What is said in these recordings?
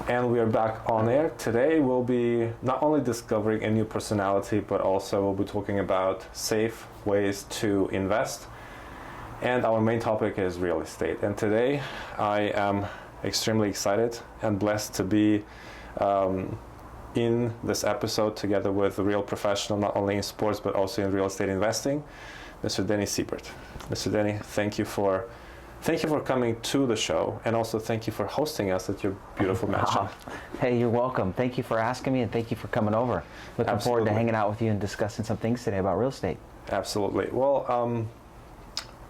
And we are back on air. Today we'll be not only discovering a new personality, but also we'll be talking about safe ways to invest. And our main topic is real estate. And today I am extremely excited and blessed to be in this episode together with a real professional, not only in sports, but also in real estate investing, Mr. Denny Seybert. Mr. Denny, thank you for coming to the show, and also thank you for hosting us at your beautiful mansion. Hey, you're welcome. Thank you for asking me, and thank you for coming over. Looking forward to hanging out with you and discussing some things today about real estate. Absolutely. Well,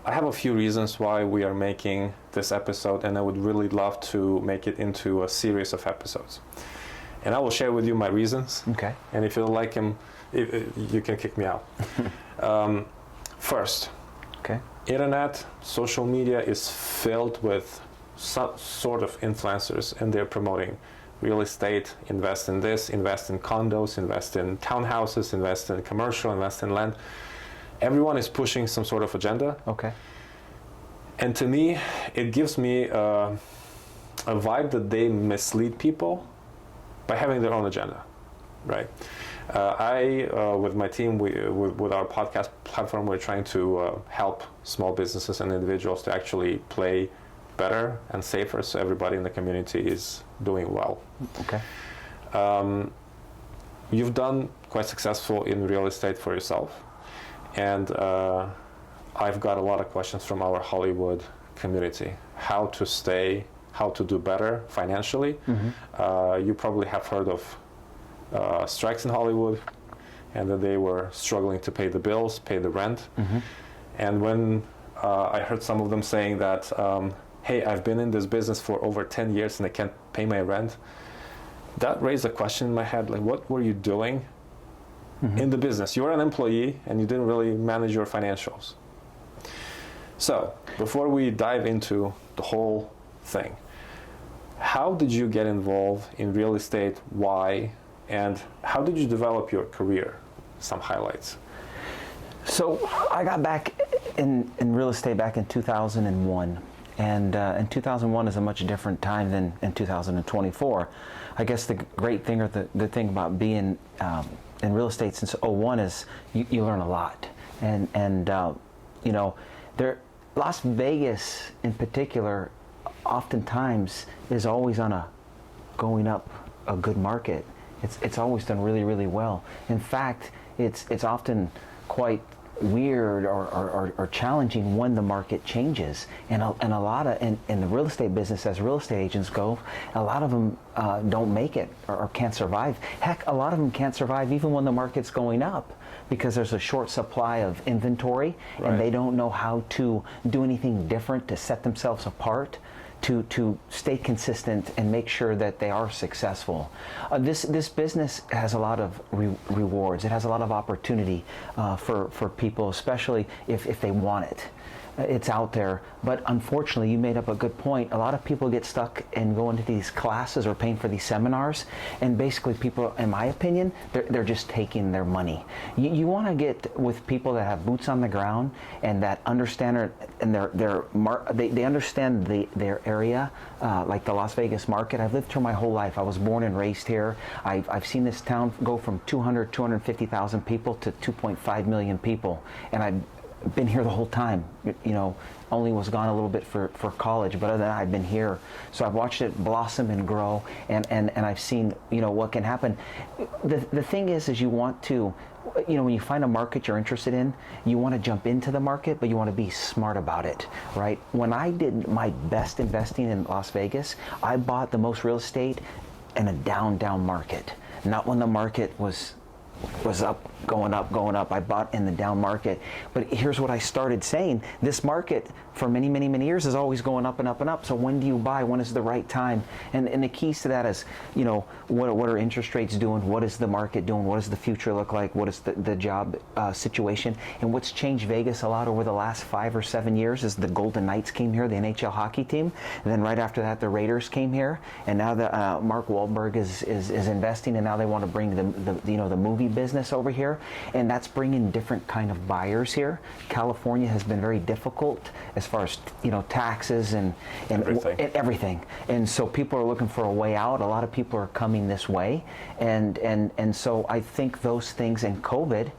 I have a few reasons why we are making this episode, and I would really love to make it into a series of episodes. And I will share with you my reasons. Okay. And if you don't like them, you can kick me out. First. Okay. Internet, social media is filled with some sort of influencers, and they're promoting real estate, invest in this, invest in condos, invest in townhouses, invest in commercial, invest in land. Everyone is pushing some sort of agenda. Okay. And to me, it gives me a vibe that they mislead people by having their own agenda, right? With my team, with our podcast platform, we're trying to help small businesses and individuals to actually play better and safer, so everybody in the community is doing well. Okay. You've done quite successful in real estate for yourself, and I've got a lot of questions from our Hollywood community. How to do better financially. Mm-hmm. You probably have heard of strikes in Hollywood, and that they were struggling to pay the bills, pay the rent. Mm-hmm. And when I heard some of them saying that, hey, I've been in this business for over 10 years and I can't pay my rent, that raised a question in my head, like, what were you doing in the business? You were an employee and you didn't really manage your financials. So, before we dive into the whole thing, how did you get involved in real estate? Why? And how did you develop your career? Some highlights. So I got back in real estate back in 2001. And 2001 is a much different time than in 2024. I guess the great thing or the good thing about being in real estate since 01 is you learn a lot. And you know, Las Vegas in particular oftentimes is always on a going up a good market. It's always done really, really well. In fact, it's often quite weird or challenging when the market changes. And a lot of in the real estate business, as real estate agents go, a lot of them don't make it or can't survive. Heck, a lot of them can't survive even when the market's going up, because there's a short supply of inventory, right, and they don't know how to do anything different to set themselves apart, to stay consistent and make sure that they are successful. This business has a lot of rewards. It has a lot of opportunity for people, especially if they want it. It's out there, but unfortunately, you made up a good point. A lot of people get stuck and go into these classes or paying for these seminars, and basically people, in my opinion, they're just taking their money. You want to get with people that have boots on the ground and that understand and they understand their area, like the Las Vegas market. I've lived here my whole life. I was born and raised here. I've seen this town go from 250,000 people to 2.5 million people, and I've been here the whole time. You know, only was gone a little bit for college, but other than that, I've been here. So I've watched it blossom and grow, and I've seen, you know, what can happen. The thing is you want to, you know, when you find a market you're interested in, you want to jump into the market, but you want to be smart about it, right? When I did my best investing in Las Vegas, I bought the most real estate in a down market, not when the market was up, going up. I bought in the down market. But here's what I started saying. This market for many years is always going up and up and up. So when do you buy? When is the right time? And the keys to that is, you know, what are interest rates doing? What is the market doing? What does the future look like? What is the job situation? And what's changed Vegas a lot over the last 5 or 7 years is the Golden Knights came here, the NHL hockey team. And then right after that, the Raiders came here. And now the Mark Wahlberg is investing, and now they want to bring the movie business over here, and that's bringing different kind of buyers here. California has been very difficult as far as taxes and everything, and so people are looking for a way out. A lot of people are coming this way, and so I think those things in COVID,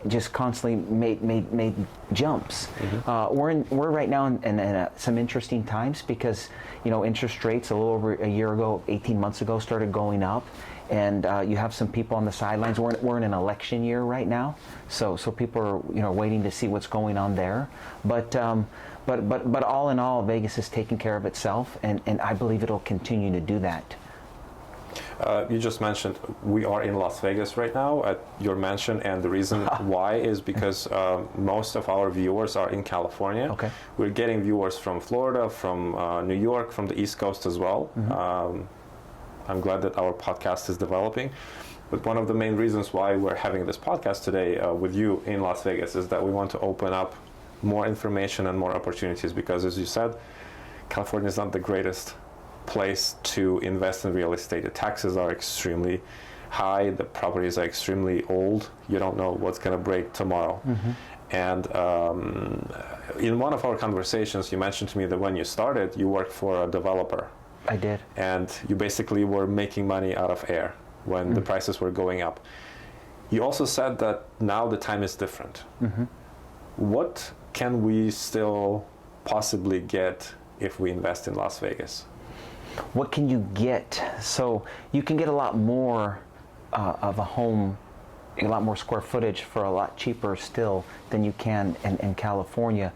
just constantly made jumps. We're right now in some interesting times because interest rates a little over a year ago, 18 months ago, started going up, and you have some people on the sidelines. We're in an election year right now, so people are waiting to see what's going on there. But all in all, Vegas is taking care of itself, and I believe it'll continue to do that. You just mentioned we are in Las Vegas right now at your mansion, and the reason why is because most of our viewers are in California. Okay. We're getting viewers from Florida, from New York, from the East Coast as well. I'm glad that our podcast is developing. But one of the main reasons why we're having this podcast today with you in Las Vegas is that we want to open up more information and more opportunities because, as you said, California is not the greatest place to invest in real estate. The taxes are extremely high, the properties are extremely old, you don't know what's going to break tomorrow. And in one of our conversations you mentioned to me that when you started you worked for a developer. I did. And you basically were making money out of air when the prices were going up. You also said that now the time is different. What can we still possibly get if we invest in Las Vegas? What can you get? So you can get a lot more of a home, a lot more square footage for a lot cheaper still than you can in California.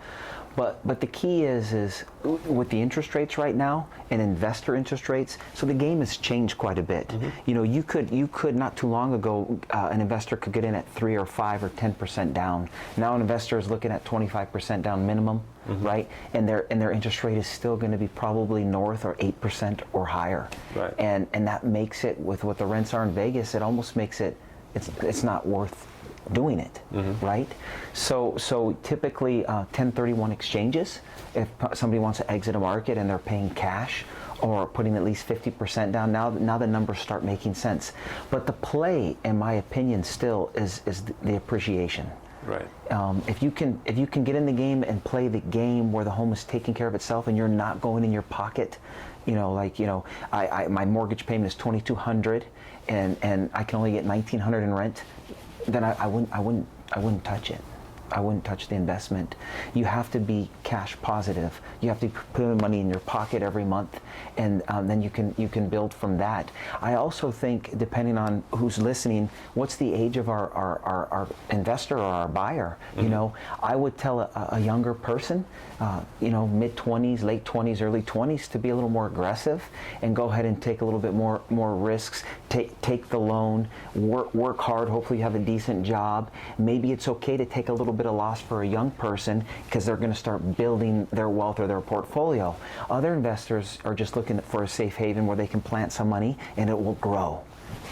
But the key is with the interest rates right now and investor interest rates, so the game has changed quite a bit. You could not too long ago, an investor could get in at 3 or 5 or 10% down. Now an investor is looking at 25% down minimum, right? And their interest rate is still going to be probably north or 8% or higher. Right. And that makes it, with what the rents are in Vegas, it almost makes it's not worth doing it, right? So typically 1031 exchanges, if somebody wants to exit a market and they're paying cash or putting at least 50% down, now the numbers start making sense. But the play, in my opinion, still is the appreciation. Right. If you can get in the game and play the game where the home is taking care of itself and you're not going in your pocket, my mortgage payment is $2,200 and I can only get $1,900 in rent, then I wouldn't touch it. I wouldn't touch the investment. You have to be cash positive. You have to put money in your pocket every month, and then you can build from that. I also think, depending on who's listening, what's the age of our investor or our buyer? I would tell a younger person, mid-20s, late 20s, early 20s, to be a little more aggressive and go ahead and take a little bit more risks. Take the loan, work hard. Hopefully you have a decent job. Maybe it's okay to take a little bit of loss for a young person because they're going to start building their wealth or their portfolio. Other investors are just looking for a safe haven where they can plant some money and it will grow.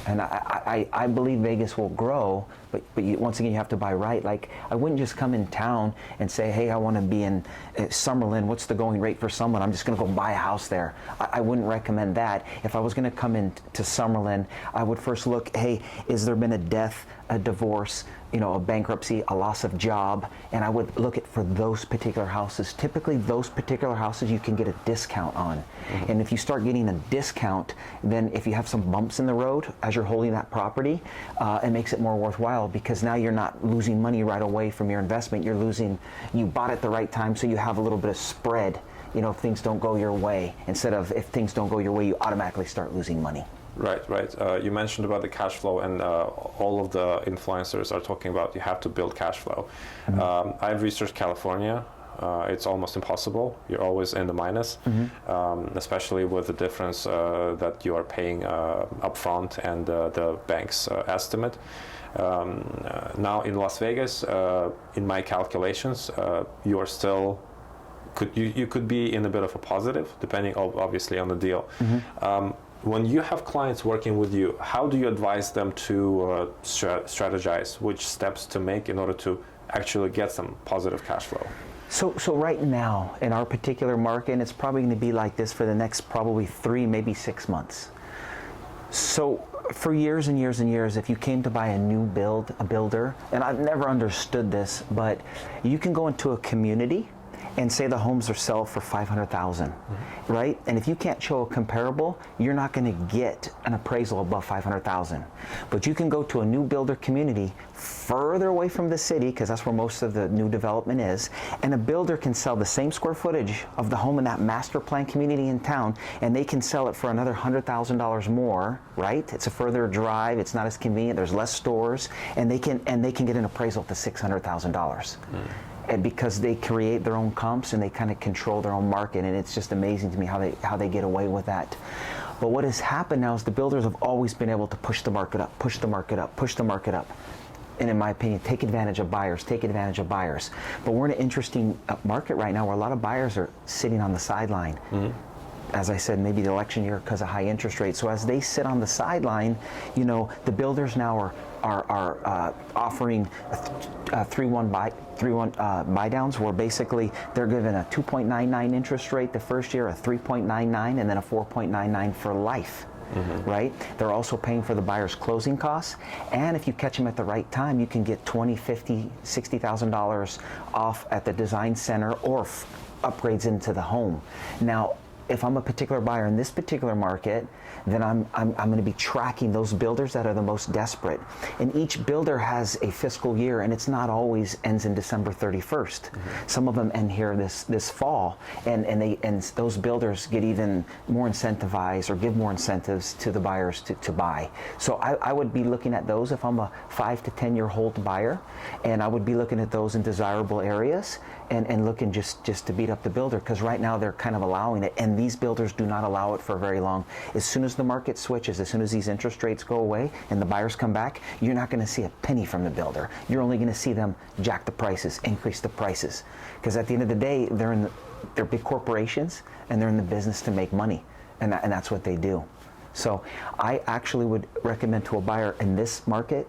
And I believe Vegas will grow, but once again, you have to buy right. Like, I wouldn't just come in town and say, hey, I want to be in Summerland. What's the going rate for Summerland? I'm just going to go buy a house there. I wouldn't recommend that. If I was going to come into Summerland, I would first look, hey, has there been a death, a divorce, a bankruptcy, a loss of job, and I would look at for those particular houses. Typically, those particular houses you can get a discount on. And if you start getting a discount, then if you have some bumps in the road as you're holding that property, it makes it more worthwhile because now you're not losing money right away from your investment. You bought at the right time, so you have a little bit of spread, if things don't go your way, instead of if things don't go your way, you automatically start losing money. Right. You mentioned about the cash flow, and all of the influencers are talking about you have to build cash flow. I've researched California. It's almost impossible. You're always in the minus, especially with the difference that you are paying upfront and the bank's estimate. Now in Las Vegas, in my calculations, you are still you could be in a bit of a positive, depending obviously on the deal. When you have clients working with you, how do you advise them to strategize which steps to make in order to actually get some positive cash flow? So right now, in our particular market, and it's probably going to be like this for the next probably 3, maybe 6 months. So for years and years and years, if you came to buy a builder, and I've never understood this, but you can go into a community and say the homes are sell for 500,000, right? And if you can't show a comparable, you're not going to get an appraisal above 500,000. But you can go to a new builder community further away from the city, because that's where most of the new development is, and a builder can sell the same square footage of the home in that master plan community in town, and they can sell it for another $100,000 more, right? It's a further drive, it's not as convenient, there's less stores, and they can get an appraisal to $600,000. And because they create their own comps and they kind of control their own market, and it's just amazing to me how they get away with that. But what has happened now is the builders have always been able to push the market up, push the market up, push the market up. And in my opinion, take advantage of buyers, take advantage of buyers. But we're in an interesting market right now where a lot of buyers are sitting on the sideline. As I said, maybe the election year because of high interest rates. So as they sit on the sideline, you know, the builders now are offering 3-1 buy downs, where basically they're given a 2.99 interest rate the first year, a 3.99, and then a 4.99 for life. Right? They're also paying for the buyer's closing costs, and if you catch them at the right time, you can get $20,000, $50,000, $60,000 off at the design center or upgrades into the home. Now, if I'm a particular buyer in this particular market, then I'm going to be tracking those builders that are the most desperate. And each builder has a fiscal year, and it's not always ends in December 31st. Some of them end here this fall, and those builders get even more incentivized or give more incentives to the buyers to buy. So I would be looking at those if I'm a 5 to 10 year hold buyer, and I would be looking at those in desirable areas and looking just to beat up the builder, because right now they're kind of allowing it, and these builders do not allow it for very long. As soon as the market switches, as soon as these interest rates go away and the buyers come back, you're not going to see a penny from the builder. You're only going to see them jack the prices, increase the prices, because at the end of the day, they're big corporations and they're in the business to make money, and that's what they do. So I actually would recommend to a buyer in this market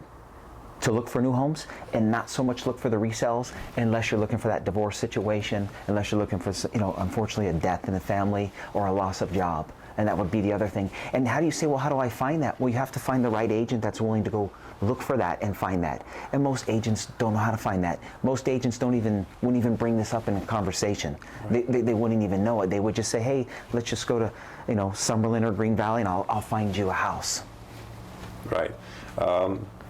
to look for new homes and not so much look for the resales, unless you're looking for that divorce situation, unless you're looking for, you know, unfortunately a death in the family or a loss of job. And that would be the other thing. And how do you say, well, how do I find that? Well, you have to find the right agent that's willing to go look for that and find that. And most agents don't know how to find that. Most agents wouldn't even bring this up in a conversation. Right. They wouldn't even know it. They would just say, hey, let's just go to, you know, Summerland or Green Valley, and I'll find you a house. Right.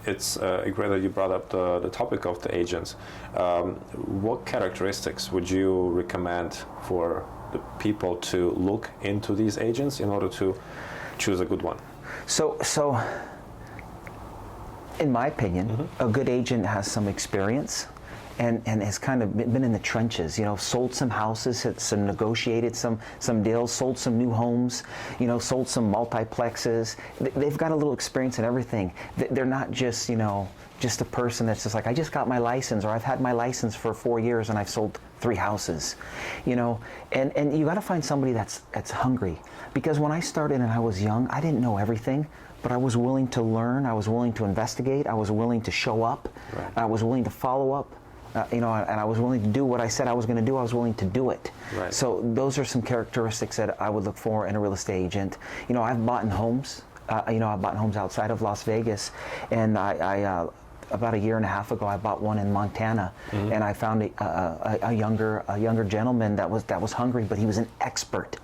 It's great that you brought up the topic of the agents. What characteristics would you recommend for the people to look into these agents in order to choose a good one? So in my opinion, a good agent has some experience and has kind of been in the trenches, you know, sold some houses, some negotiated some deals, sold some new homes, you know, sold some multiplexes. They've got a little experience in everything. They're not just, you know, just a person that's just like, I just got my license, or I've had my license for 4 years and I've sold 3 houses, you know, and you got to find somebody that's hungry. Because when I started and I was young, I didn't know everything, but I was willing to learn, I was willing to investigate, I was willing to show up, right. I was willing to follow up. You know, and I was willing to do what I said I was going to do. I was willing to do it. Right. So those are some characteristics that I would look for in a real estate agent. You know, I've bought homes. You know, I've bought homes outside of Las Vegas, and I about a year and a half ago, I bought one in Montana, and I found a younger gentleman that was hungry, but he was an expert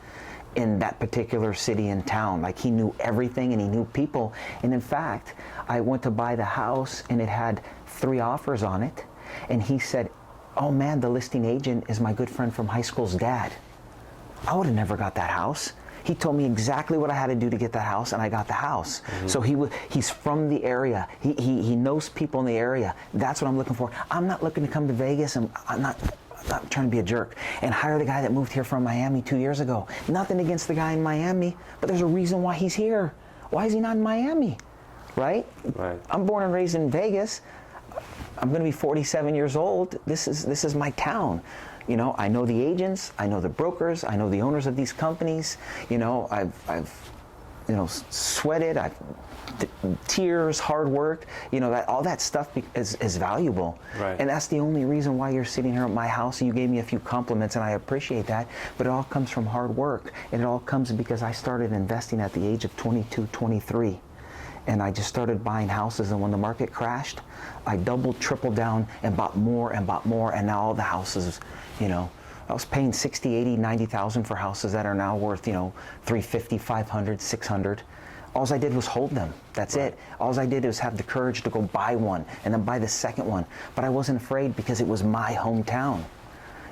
in that particular city and town. Like, he knew everything and he knew people. And in fact, I went to buy the house and it had 3 offers on it. And he said, oh man, the listing agent is my good friend from high school's dad. I would have never got that house. He told me exactly what I had to do to get that house, and I got the house. So he's from the area. He knows people in the area. That's what I'm looking for. I'm not looking to come to Vegas, and I'm not trying to be a jerk and hire the guy that moved here from Miami 2 years ago. Nothing against the guy in Miami, but there's a reason why he's here. Why is he not in Miami? Right? Right. I'm born and raised in Vegas. I'm going to be 47 years old. This is my town. You know, I know the agents, I know the brokers, I know the owners of these companies. You know, I've you know, sweated, tears, hard work. You know, all that stuff is valuable. Right. And that's the only reason why you're sitting here at my house. You gave me a few compliments, and I appreciate that. But it all comes from hard work, and it all comes because I started investing at the age of 22, 23. and I just started buying houses. And when the market crashed, I doubled, tripled down, and bought more and bought more. And now all the houses, you know, I was paying 60, 80, 90,000 for houses that are now worth, you know, 350, 500, 600. All I did was hold them. That's it. All I did was have the courage to go buy one and then buy the second one. But I wasn't afraid because it was my hometown.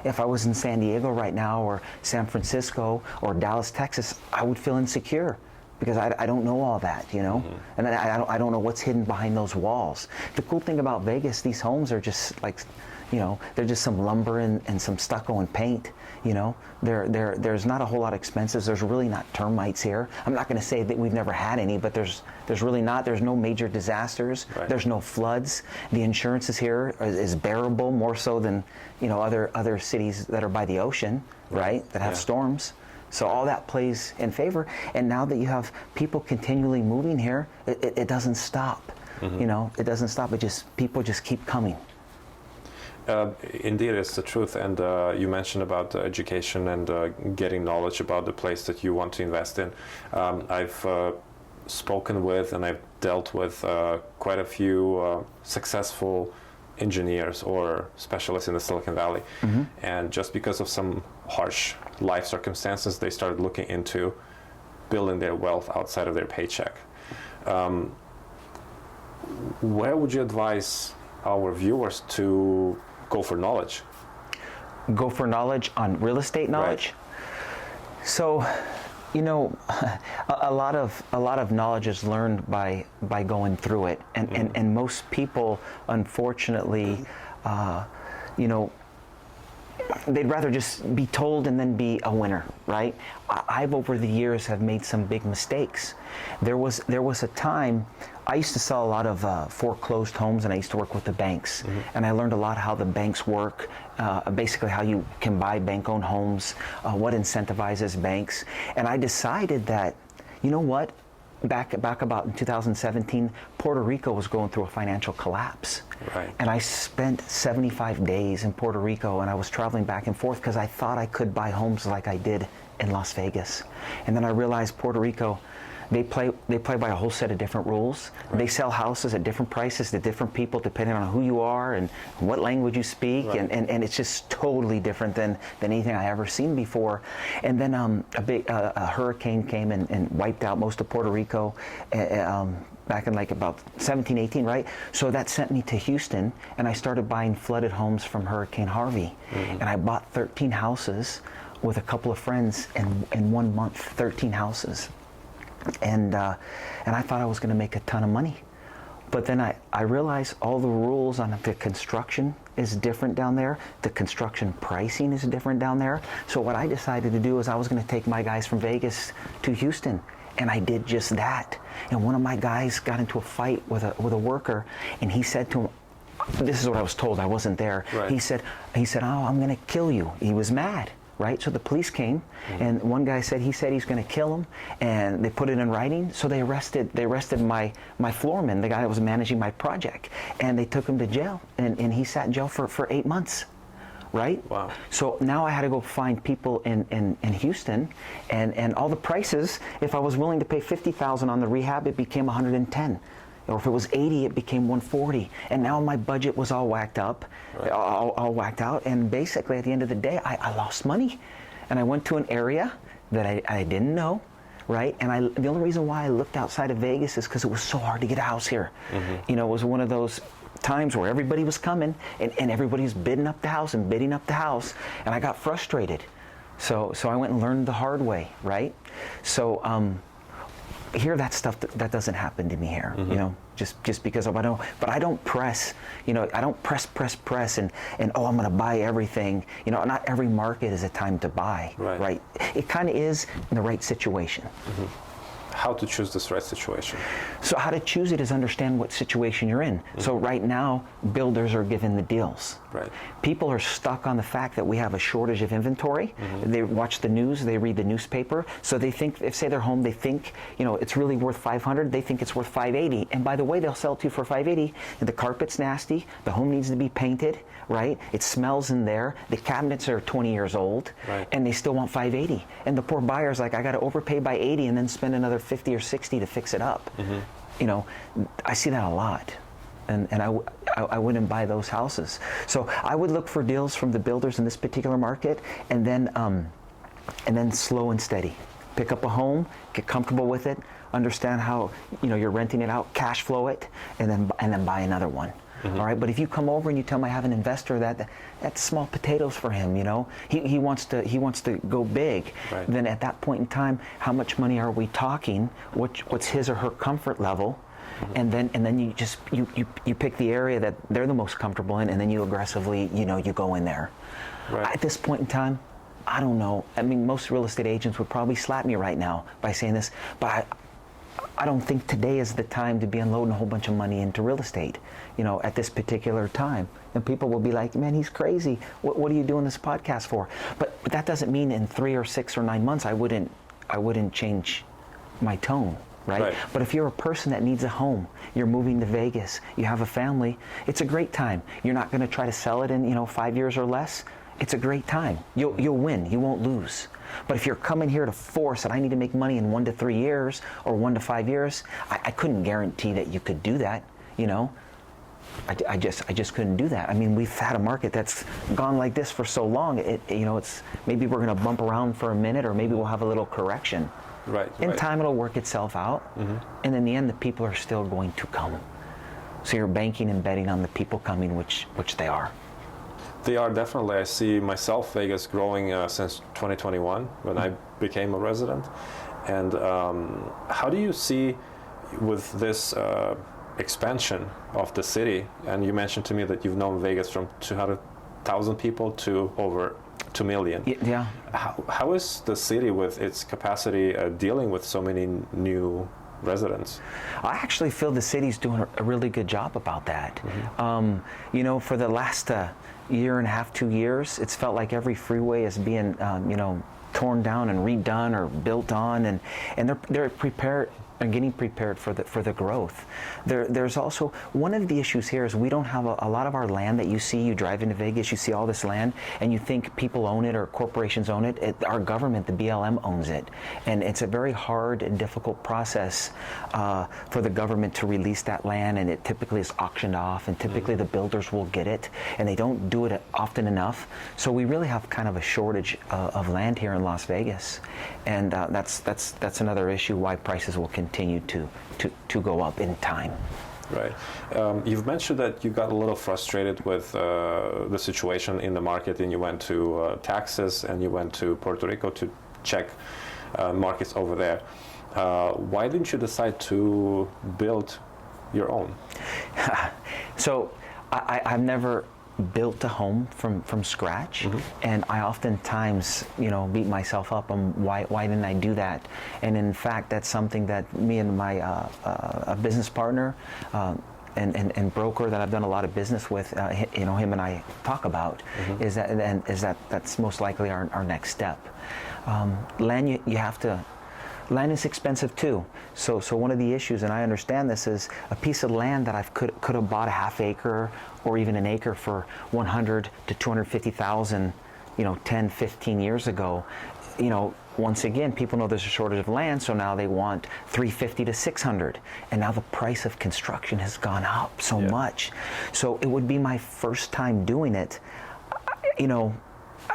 If I was in San Diego right now, or San Francisco, or Dallas, Texas, I would feel insecure because I don't know all that, you know? And I don't know what's hidden behind those walls. The cool thing about Vegas, these homes are just like, you know, they're just some lumber and some stucco and paint, you know? There's not a whole lot of expenses. There's really not termites here. I'm not going to say that we've never had any, but there's really not. There's no major disasters. Right. There's no floods. The insurance here is bearable, more so than, you know, other cities that are by the ocean, right? That have storms. So all that plays in favor. And now that you have people continually moving here, it doesn't stop. You know, it doesn't stop. People just keep coming. Indeed, it's the truth. And you mentioned about education and getting knowledge about the place that you want to invest in. I've spoken with and I've dealt with quite a few successful engineers or specialists in the Silicon Valley. And just because of some harsh life circumstances, they started looking into building their wealth outside of their paycheck. Where would you advise our viewers to go for knowledge? Go for knowledge on real estate knowledge? Right. So, you know, a lot of knowledge is learned by going through it, and most people, unfortunately, you know, they'd rather just be told and then be a winner, right? I've over the years have made some big mistakes. There was a time I used to sell a lot of foreclosed homes, and I used to work with the banks, and I learned a lot how the banks work, basically how you can buy bank-owned homes, what incentivizes banks, and I decided that, you know what, back about in 2017, Puerto Rico was going through a financial collapse. Right. And I spent 75 days in Puerto Rico, and I was traveling back and forth because I thought I could buy homes like I did in Las Vegas. And then I realized Puerto Rico, they play by a whole set of different rules. Right. They sell houses at different prices to different people depending on who you are and what language you speak, right. and it's just totally different than anything I ever seen before. And then a hurricane came and wiped out most of Puerto Rico back in like about 17, 18, right? So that sent me to Houston, and I started buying flooded homes from Hurricane Harvey. And I bought 13 houses with a couple of friends in 1 month, 13 houses. And I thought I was going to make a ton of money. But then I realized all the rules on the construction is different down there. The construction pricing is different down there. So what I decided to do is I was going to take my guys from Vegas to Houston. And I did just that. And one of my guys got into a fight with a worker, and he said to him, this is what I was told, I wasn't there. Right. He said, oh, I'm going to kill you. He was mad. Right, so the police came, and one guy said he's going to kill him, and they put it in writing. So they arrested my floorman, the guy that was managing my project, and they took him to jail, and he sat in jail for 8 months. Right? Wow. So now I had to go find people in Houston, and all the prices. If I was willing to pay $50,000 on the rehab, it became $110,000. Or if it was 80, it became 140. And now my budget was all whacked up, right. all whacked out. And basically, at the end of the day, I lost money. And I went to an area that I didn't know, right? And the only reason why I looked outside of Vegas is because it was so hard to get a house here. You know, it was one of those times where everybody was coming, and everybody was bidding up the house and bidding up the house. And I got frustrated. So I went and learned the hard way, right? So, here, that stuff that doesn't happen to me here, you know, just because of I don't. But I don't press, you know, I don't press, and oh, I'm going to buy everything. You know, not every market is a time to buy, right? It kind of is in the right situation. How to choose this right situation? So how to choose it is understand what situation you're in. So right now, builders are given the deals. Right. People are stuck on the fact that we have a shortage of inventory. They watch the news, they read the newspaper, so they think, if say their home, they think, you know, it's really worth $500, they think it's worth $580. And by the way, they'll sell it to you for $580, and the carpet's nasty, the home needs to be painted, right? It smells in there, the cabinets are 20 years old, right. And they still want $580. And the poor buyer's like, I got to overpay by $80 and then spend another $50 or $60 to fix it up. I see that a lot. And I wouldn't buy those houses. So I would look for deals from the builders in this particular market, and then slow and steady. Pick up a home, get comfortable with it, understand how you're renting it out, cash flow it, and then buy another one. Mm-hmm. All right, but if you come over and you tell me I have an investor that's small potatoes for him, he wants to go big. Right. Then at that point in time, how much money are we talking? What's his or her comfort level? Mm-hmm. And then you pick the area that they're the most comfortable in, and then you aggressively you go in there. Right. At this point in time, I don't know. I mean, most real estate agents would probably slap me right now by saying this, but I don't think today is the time to be unloading a whole bunch of money into real estate, at this particular time. And people will be like, man, he's crazy. What are you doing this podcast for? But that doesn't mean in 3 or 6 or 9 months I wouldn't change my tone. Right? But if you're a person that needs a home, you're moving to Vegas, you have a family, it's a great time. You're not going to try to sell it in 5 years or less. It's a great time. You'll win. You won't lose. But if you're coming here to force that I need to make money in 1 to 3 years or 1 to 5 years, I couldn't guarantee that you could do that. I just couldn't do that. I mean, we've had a market that's gone like this for so long. It's maybe we're going to bump around for a minute, or maybe we'll have a little correction. Right. In time, it'll work itself out. Mm-hmm. And in the end, the people are still going to come. So you're banking and betting on the people coming, which they are. They are definitely. I see myself, Vegas, growing since 2021 when I became a resident. And how do you see with this expansion of the city? And you mentioned to me that you've known Vegas from 200,000 people to over 2 million. Yeah. How is the city with its capacity dealing with so many new residents? I actually feel the city's doing a really good job about that. Mm-hmm. For the last year and a half, 2 years, it's felt like every freeway is being, torn down and redone or built on, and they're prepared. And getting prepared for the growth. There's also one of the issues here is we don't have a lot of our land that you see. You drive into Vegas, you see all this land, and you think people own it or corporations own it. Our government, the BLM, owns it, and it's a very hard and difficult process for the government to release that land. And it typically is auctioned off, and typically the builders will get it, and they don't do it often enough. So we really have kind of a shortage of land here in Las Vegas, and that's another issue why prices will continue to go up in time. Right. You've mentioned that you got a little frustrated with the situation in the market, and you went to Texas and you went to Puerto Rico to check markets over there. Why didn't you decide to build your own? So I've never built a home from scratch, mm-hmm. and I oftentimes beat myself up on why didn't I do that. And in fact, that's something that me and my a business partner and broker that I've done a lot of business with, him and I talk about, mm-hmm. That's most likely our next step. Land, you have to. Land is expensive too. So one of the issues, and I understand this, is a piece of land that I could have bought a half acre or even an acre for $100,000 to $250,000, 10, 15 years ago. Once again, people know there's a shortage of land, so now they want $350,000 to $600,000, and now the price of construction has gone up so much. So it would be my first time doing it.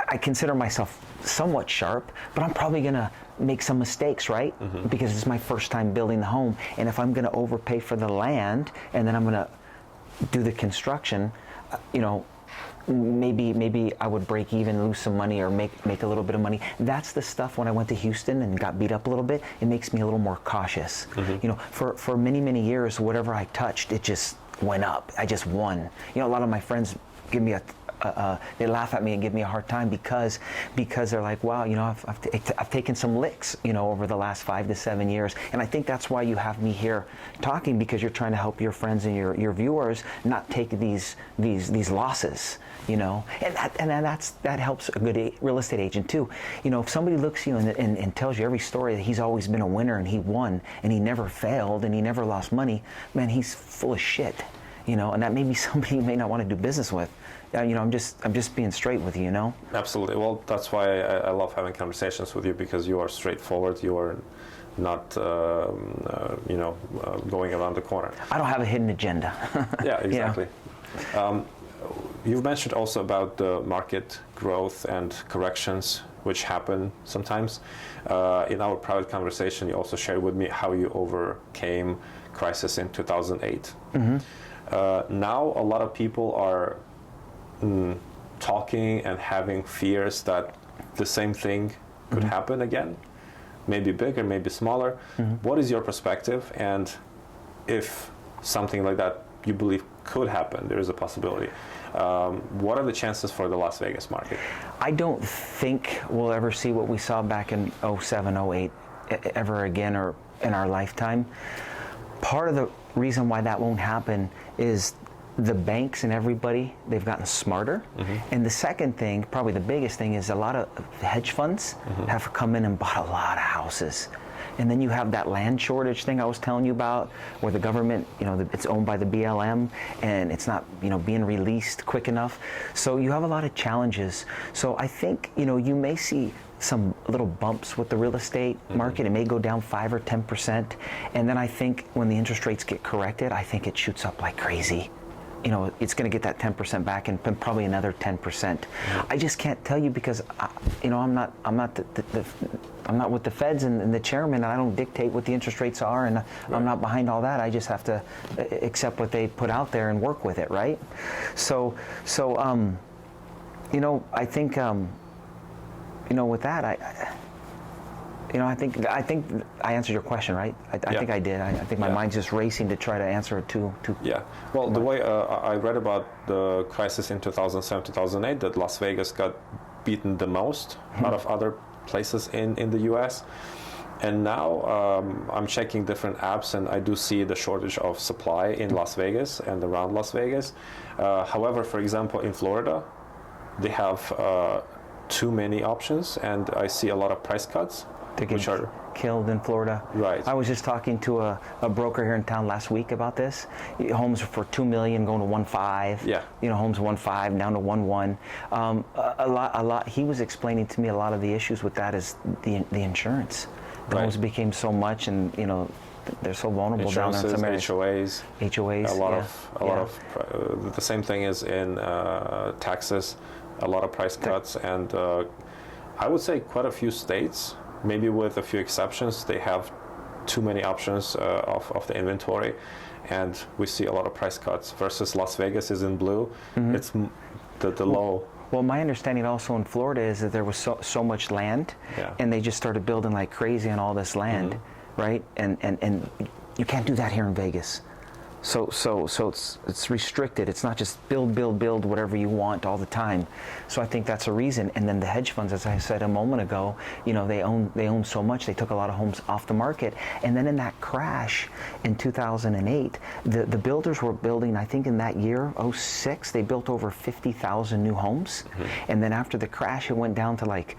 I consider myself somewhat sharp, but I'm probably gonna make some mistakes, right? Mm-hmm. Because it's my first time building the home, and if I'm gonna overpay for the land and then I'm gonna do the construction, maybe I would break even, lose some money, or make a little bit of money. That's the stuff when I went to Houston and got beat up a little bit, it makes me a little more cautious. Mm-hmm. For many years, whatever I touched, it just went up. I just won. A lot of my friends give me they laugh at me and give me a hard time because they're like, wow, I've taken some licks, over the last 5 to 7 years, and I think that's why you have me here talking, because you're trying to help your friends and your viewers not take these losses, and that helps a good real estate agent too. If somebody looks at you and tells you every story that he's always been a winner and he won and he never failed and he never lost money, man, he's full of shit. And that may be somebody you may not want to do business with. I'm just being straight with you, Absolutely. Well, that's why I love having conversations with you, because you are straightforward. You are going around the corner. I don't have a hidden agenda. Yeah, exactly. Yeah. You've mentioned also about the market growth and corrections which happen sometimes. In our private conversation, you also shared with me how you overcame crisis in 2008. Now a lot of people are talking and having fears that the same thing could happen again, maybe bigger, maybe smaller. What is your perspective? And if something like that you believe could happen, there is a possibility, what are the chances for the Las Vegas market? I don't think we'll ever see what we saw back in 07, 08 ever again or in our lifetime. Part of the reason why that won't happen is the banks and everybody, they've gotten smarter. And the second thing, probably the biggest thing, is a lot of hedge funds have come in and bought a lot of houses. And then you have that land shortage thing I was telling you about, where the government, it's owned by the BLM and it's not, being released quick enough. So you have a lot of challenges. So I think, you may see some little bumps with the real estate market. It may go down 5 or 10%. And then I think when the interest rates get corrected, I think it shoots up like crazy. It's going to get that 10% back and probably another 10%. I just can't tell you because, I'm not with the feds and the chairman, and I don't dictate what the interest rates are, and I'm not behind all that. I just have to accept what they put out there and work with it, right? So I think, with that, I think I answered your question, right? I think I did. I think my mind's just racing to try to answer it too. Yeah. Well, the way I read about the crisis in 2007, 2008, that Las Vegas got beaten the most out of other places in the U.S. And now I'm checking different apps, and I do see the shortage of supply in Las Vegas and around Las Vegas. However, for example, in Florida, they have too many options, and I see a lot of price cuts. Which are killed in Florida. Right. I was just talking to a broker here in town last week about this. Homes for $2 million going to 1.5. Yeah. Homes 1.5 down to 1.1. A lot. He was explaining to me a lot of the issues with that is the insurance. The homes became so much, and they're so vulnerable down there in some areas. HOAs. A lot of the same thing is in Texas. A lot of price cuts, and I would say quite a few states, maybe with a few exceptions, they have too many options of the inventory, and we see a lot of price cuts. Versus Las Vegas is in blue. It's the low. Well, my understanding also in Florida is that there was so much land, and they just started building like crazy on all this land, right? And you can't do that here in Vegas. So it's restricted. It's not just build whatever you want all the time. So I think that's a reason. And then the hedge funds, as I said a moment ago, they own so much. They took a lot of homes off the market. And then in that crash in 2008, the builders were building, I think in that year, 06, they built over 50,000 new homes. And then after the crash, it went down to like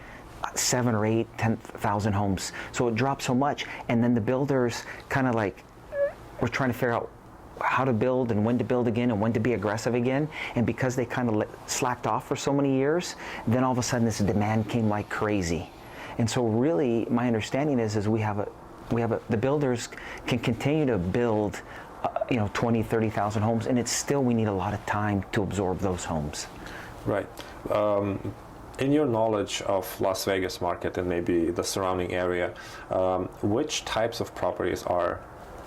7 or 8, 10,000 homes. So it dropped so much. And then the builders kind of like were trying to figure out how to build and when to build again and when to be aggressive again. And because they kind of slacked off for so many years, then all of a sudden this demand came like crazy. And so really my understanding is the builders can continue to build 20, 30,000 homes, and it's still, we need a lot of time to absorb those homes. Right. In your knowledge of Las Vegas market and maybe the surrounding area, which types of properties are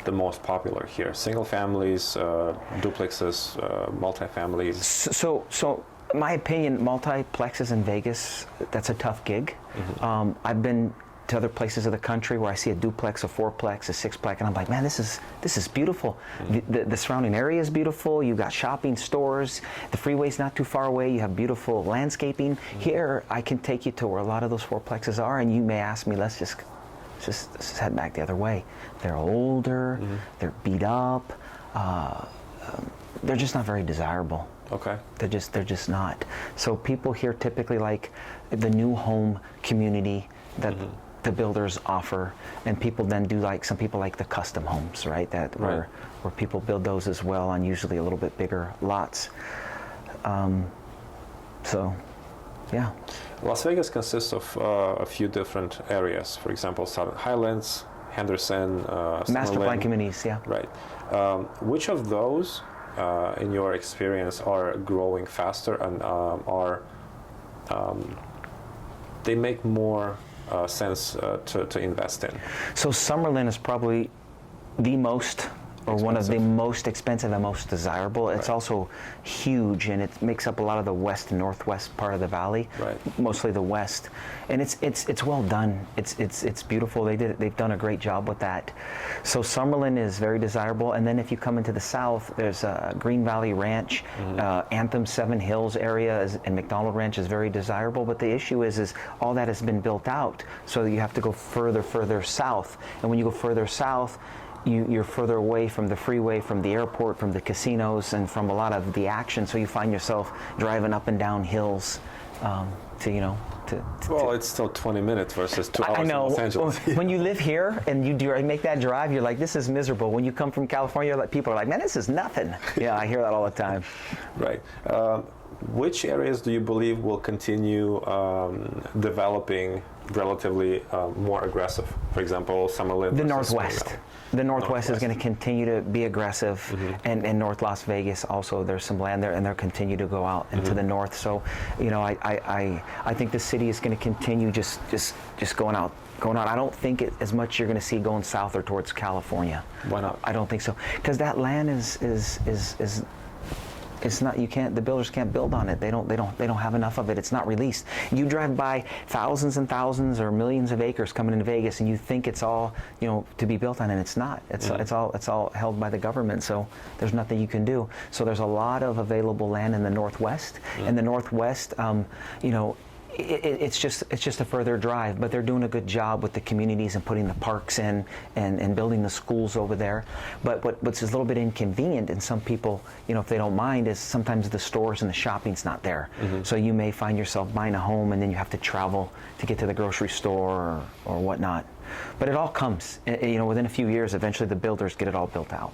the most popular here? Single families, duplexes, multifamilies? So my opinion, multiplexes in Vegas, that's a tough gig. I've been to other places of the country where I see a duplex, a fourplex, a sixplex, and I'm like, man, this is beautiful. The surrounding area is beautiful. You got shopping, stores. The freeway's not too far away. You have beautiful landscaping. Here, I can take you to where a lot of those fourplexes are, and you may ask me, let's just head back the other way. They're older, they're beat up, they're just not very desirable. Okay. They're just not. So people here typically like the new home community that the builders offer, and people then do like, some people like the custom homes, right? Where people build those as well on usually a little bit bigger lots. So, yeah. Las Vegas consists of a few different areas. For example, Southern Highlands, Henderson, Master plan Summerland. communities, yeah. Right. Which of those, in your experience, are growing faster and they make more sense to invest in? So Summerlin is probably the most, or one of the most expensive and most desirable. It's also huge, and it makes up a lot of the west and northwest part of the valley, mostly the west. And it's well done. It's beautiful. They've done a great job with that. So Summerlin is very desirable. And then if you come into the south, there's Green Valley Ranch, Anthem Seven Hills area, and McDonald Ranch is very desirable. But the issue is all that has been built out, so you have to go further south. And when you go further south, you're further away from the freeway, from the airport, from the casinos, and from a lot of the action. So you find yourself driving up and down hills Well, it's still 20 minutes versus 2 hours I know. in Los Angeles. When you live here and you make that drive, you're like, this is miserable. When you come from California, people are like, man, this is nothing. Yeah, I hear that all the time. Right. Which areas do you believe will continue developing relatively more aggressive? For example, Summerlin. The Northwest. The Northwest is going to continue to be aggressive, and North Las Vegas also. There's some land there, and they'll continue to go out into the north. So, I think the city is going to continue just going out. I don't think as much you're going to see going south or towards California. Why not? I don't think so, because that land is it's not, the builders can't build on it. They don't have enough of it. It's not released. You drive by thousands and thousands or millions of acres coming into Vegas, and you think it's all, to be built on, and it's not. It's all held by the government. So there's nothing you can do. So there's a lot of available land in the Northwest. In the Northwest, it's just a further drive, but they're doing a good job with the communities and putting the parks in and building the schools over there. But what's a little bit inconvenient, and some people, if they don't mind, is sometimes the stores and the shopping's not there. So you may find yourself buying a home, and then you have to travel to get to the grocery store or whatnot. But it all comes, within a few years. Eventually, the builders get it all built out.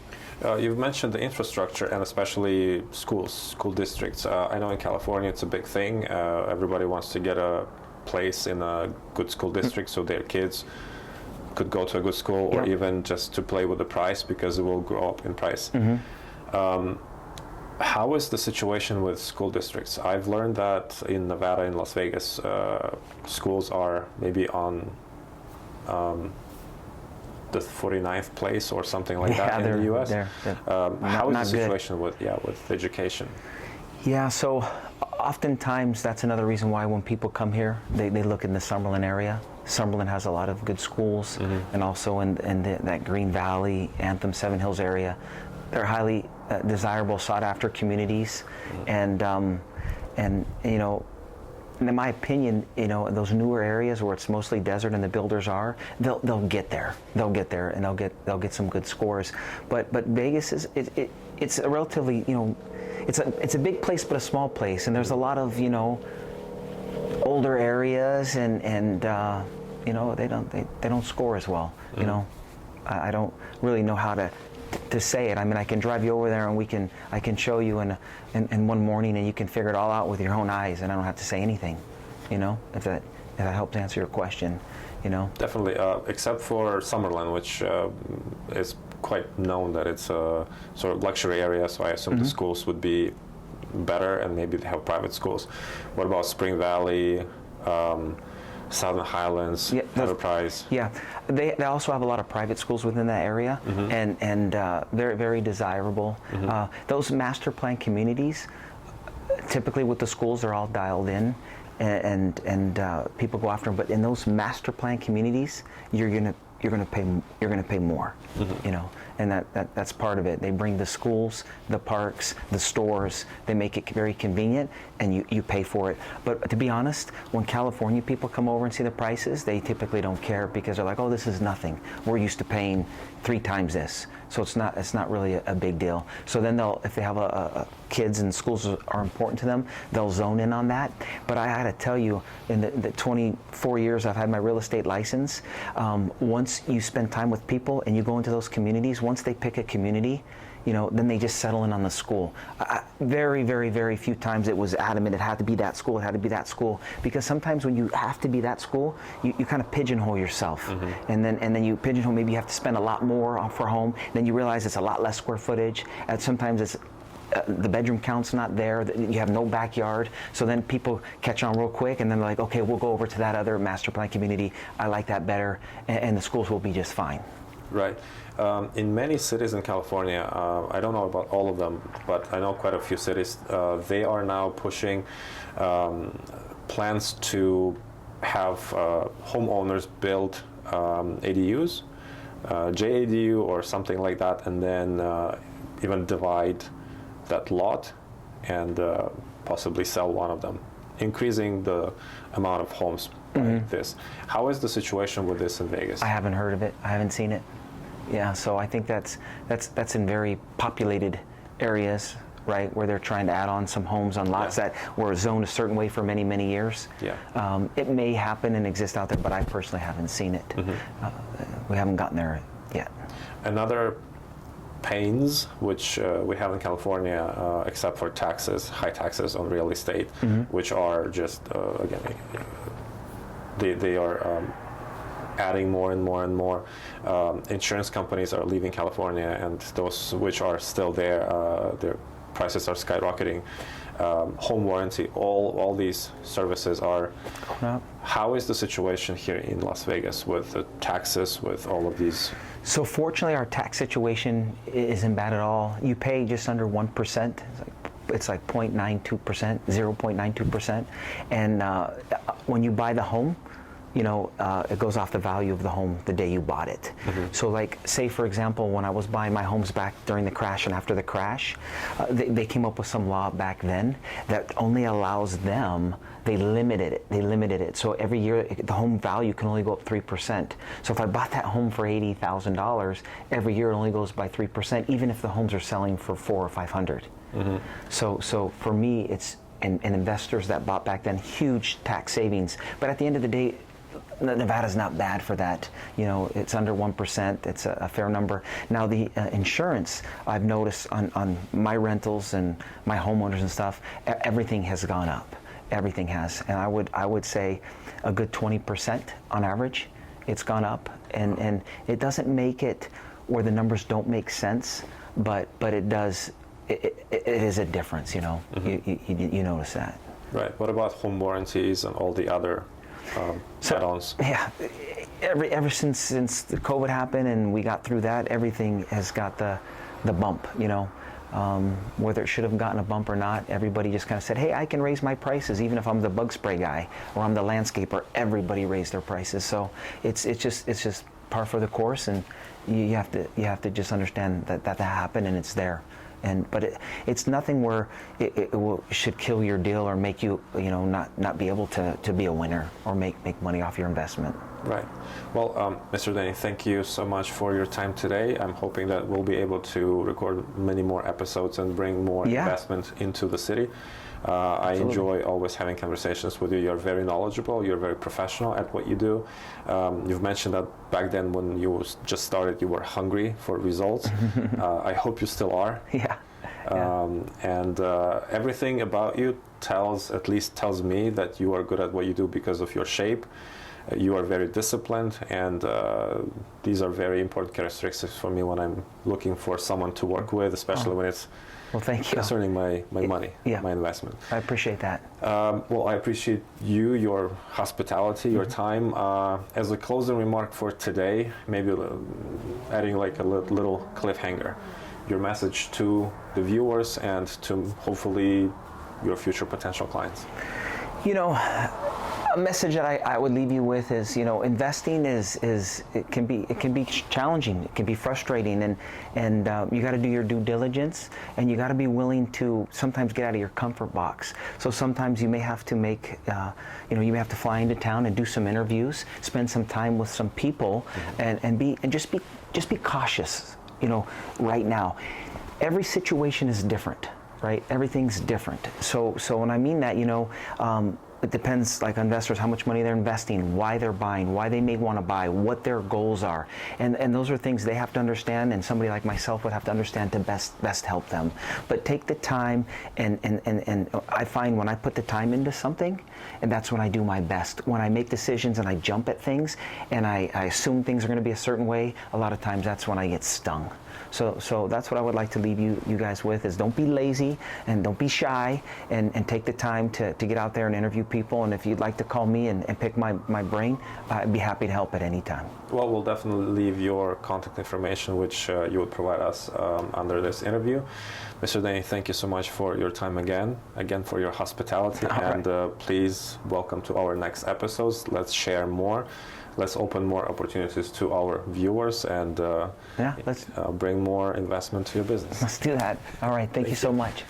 You've mentioned the infrastructure, and especially schools, school districts. I know in California it's a big thing. Everybody wants to get a place in a good school district so their kids could go to a good school, or even just to play with the price, because it will grow up in price. How is the situation with school districts? I've learned that in Nevada, in Las Vegas, schools are maybe on the 49th place or something like that in the U.S. How is the situation with education? Yeah, so oftentimes that's another reason why when people come here, they look in the Summerlin area. Summerlin has a lot of good schools, and also in that Green Valley, Anthem, Seven Hills area, they're highly desirable, sought-after communities, and in my opinion, those newer areas where it's mostly desert and the builders are, they'll get there. They'll get there, and they'll get some good scores. But Vegas it's a relatively, it's a big place but a small place, and there's a lot of older areas, and they don't score as well. I don't really know how to say it. I mean, I can drive you over there, and I can show you in one morning, and you can figure it all out with your own eyes, and I don't have to say anything. If that helps answer your question. Definitely, except for Summerland, which is quite known that it's a sort of luxury area. So I assume the schools would be better, and maybe they have private schools. What about Spring Valley? Southern Highlands, Enterprise. Yeah, they also have a lot of private schools within that area, and very, very desirable. Those master plan communities, typically with the schools, they're all dialed in, and people go after them. But in those master plan communities, you're gonna pay more, and that's part of it. They bring the schools, the parks, the stores. They make it very convenient, and you pay for it. But to be honest, when California people come over and see the prices, they typically don't care, because they're like, oh, this is nothing. We're used to paying 3 times this, so it's not really a big deal. So then if they have kids and schools are important to them, they'll zone in on that. But I had to tell you, in the 24 years I've had my real estate license, once you spend time with people and you go into those communities, once they pick a community, then they just settle in on the school. Very, very, very few times it was adamant it had to be that school, it had to be that school, because sometimes when you have to be that school, you kind of pigeonhole yourself, and then you pigeonhole, maybe you have to spend a lot more for home, then you realize it's a lot less square footage, and sometimes it's the bedroom count's not there, you have no backyard, so then people catch on real quick, and then they're like, okay, we'll go over to that other master plan community, I like that better, and the schools will be just fine. Right. In many cities in California, I don't know about all of them, but I know quite a few cities, they are now pushing plans to have homeowners build ADUs, JADU or something like that, and then even divide that lot and possibly sell one of them, increasing the amount of homes by this. How is the situation with this in Vegas? I haven't heard of it. I haven't seen it. Yeah, so I think that's in very populated areas, right, where they're trying to add on some homes on lots that were zoned a certain way for many, many years. Yeah. It may happen and exist out there, but I personally haven't seen it. We haven't gotten there yet. Another pains which we have in California, except for taxes, high taxes on real estate, which are just again, they are adding more and more and more. Insurance companies are leaving California, and those which are still there, their prices are skyrocketing. Home warranty, all these services are. How is the situation here in Las Vegas with the taxes, with all of these? So fortunately, our tax situation isn't bad at all. You pay just under 1%. It's like 0.92%, 0.92%. And when you buy the home, it goes off the value of the home the day you bought it. So like, say for example, when I was buying my homes back during the crash and after the crash, they came up with some law back then that only allows them, they limited it. So every year the home value can only go up 3%. So if I bought that home for $80,000, every year it only goes by 3%, even if the homes are selling for $400 or $500. So for me, it's, and investors that bought back then, huge tax savings. But at the end of the day, Nevada's not bad for that. It's under 1%. It's a fair number. Now the insurance, I've noticed on my rentals and my homeowners and stuff, everything has gone up. Everything has, and I would say a good 20% on average. It's gone up, and it doesn't make it where the numbers don't make sense, but it does. It is a difference. You notice that. Right. What about home warranties and all the other add-ons? Yeah, ever since the COVID happened and we got through that, everything has got the bump. Whether it should have gotten a bump or not, everybody just kind of said, hey, I can raise my prices even if I'm the bug spray guy or I'm the landscaper. Everybody raised their prices. So it's just par for the course, and you have to just understand that happened and it's there. But it's nothing where it should kill your deal or make you not be able to be a winner or make money off your investment. Right. Well, Mr. Denny, thank you so much for your time today. I'm hoping that we'll be able to record many more episodes and bring more investment into the city. I enjoy always having conversations with you. You're very knowledgeable. You're very professional at what you do. You've mentioned that back then when you just started, you were hungry for results. I hope you still are. Yeah. And everything about you tells me that you are good at what you do because of your shape. You are very disciplined, and these are very important characteristics for me when I'm looking for someone to work with, especially when it's thank you. Concerning my money, my investment. I appreciate that. Well, I appreciate you, your hospitality, your time. As a closing remark for today, maybe adding like a little cliffhanger, your message to the viewers and to hopefully your future potential clients. A message that I would leave you with is, investing it can be challenging, it can be frustrating, and you got to do your due diligence, and you got to be willing to sometimes get out of your comfort box. So sometimes you may have to you may have to fly into town and do some interviews, spend some time with some people, and just be cautious. Right now, every situation is different. Right, everything's different. So when I mean that, it depends, like investors, how much money they're investing, why they're buying, why they may want to buy, what their goals are. And those are things they have to understand, and somebody like myself would have to understand to best help them. But take the time, and I find when I put the time into something, and that's when I do my best. When I make decisions and I jump at things, and I assume things are going to be a certain way, a lot of times that's when I get stung. So that's what I would like to leave you guys with, is don't be lazy and don't be shy, and take the time to get out there and interview people. And if you'd like to call me and pick my brain, I'd be happy to help at any time. Well, we'll definitely leave your contact information, which you would provide us under this interview. Mr. Denny, thank you so much for your time again for your hospitality. And please welcome to our next episodes. Let's share more. Let's open more opportunities to our viewers, and let's bring more investment to your business. Let's do that. All right. Thank you so much.